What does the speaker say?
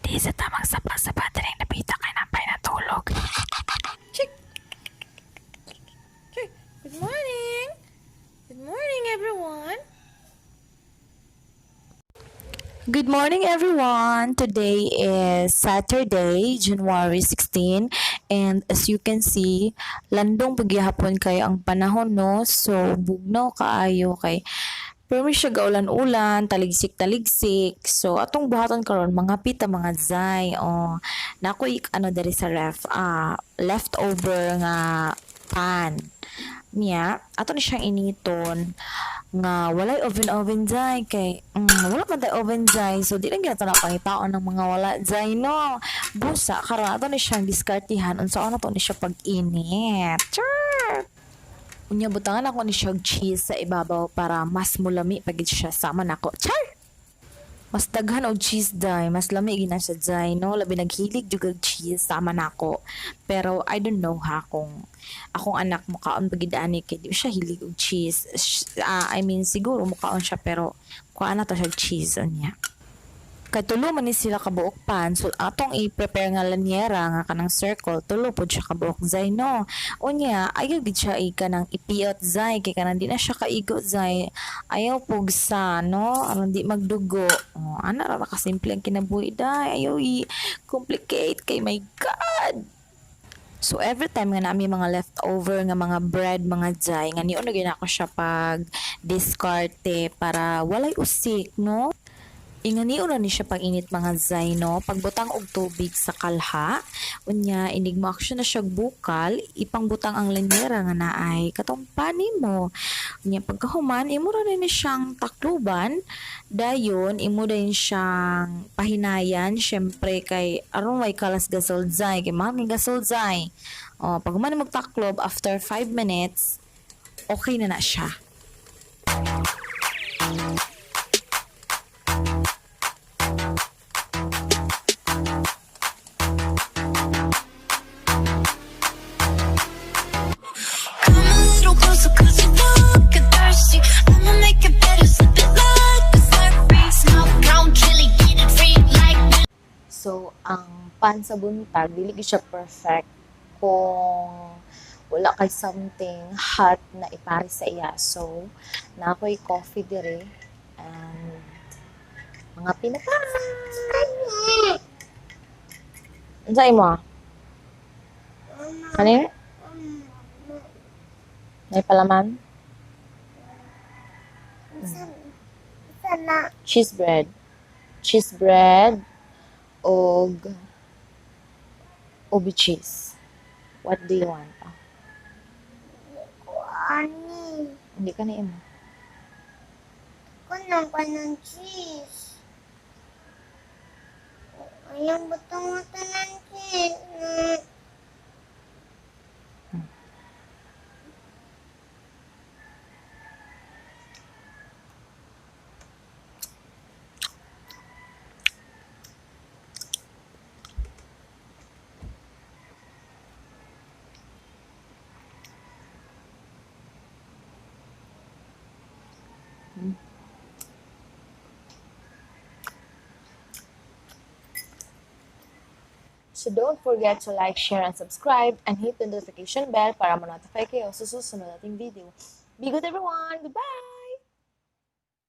Di sa tamang sapa-sapa rin napita kay nampay na tulog. Chick! Chick! Good morning! Good morning, everyone! Good morning everyone! Today is Saturday, January 16, and as you can see, landong pagyahapon kay ang panahon no, so bugnaw kaayo kay pero may siya gaulan-ulan, taligsik-taligsik. So, atong buhaton karon mga pita, mga zay. O, nakoy ano dari sa leftover nga pan. Niya, ato ni siyang initon nga walay oven zay kay wala man tay oven zay so di lang gyud na pangitaon ng mga wala zay no busa karon ato ni siyang diskartihan unsaon na to ni siya pag-init. Char! Unya butangan ako ni siya cheese sa ibabaw para mas mulami pagid siya sama nako. Char! Mas daghan og cheese day, mas lami gina siya day, no? Labi naghilig jud og cheese sama nako. Pero I don't know ha kung akong anak mo kaon pagid ani kay di siya hilig og cheese. I mean siguro mo kaon siya pero kuha na to siya cheese unya. Kay tulo man ni sila kabuok pan so atong i-prepare nga lanyera nga kanang circle tulo pod siya kabuok zay no unya ayaw gid siya kanang ipiot zay kay kanang di na siya kaigo zay ayaw pug sa no aron di magdugo ana ra ka simple ang kinabuhi day ayaw i-complicate kay my god. So every time nga nami mga leftover nga mga bread, mga jay, nga niyo na ginako siya pag diskarte para walay usik, no? Ingani una ni siya pag-init mga zay no pagbutang og tubig sa kalha unya inig mo action na siya bukal ipangbutang ang lanyera nga naay katong pani mo unya pagkahuman imo ra ni siyang takluban dayon imo din siyang pahinayan syempre kay aron way kalas gasol zay kay mahal ng gasol zay pag human magtaklob after 5 minutes okay na siya. So, ang pan sa buntag, dili gyud siya perfect kung wala kay something hot na ipare sa iya. So, na ako'y coffee dire and mga pinaka. Unsay mo? Kani? May palaman? Cheese bread. Cheese bread og ubi cheese. What do you want? Ani, Hindi ka na imo. kunang ka ng cheese. Ayaw butong ito ng cheese. So don't forget to like, share, and subscribe, and hit the notification bell para ma-notify kayo sa susunod nating video. Be good everyone! Goodbye!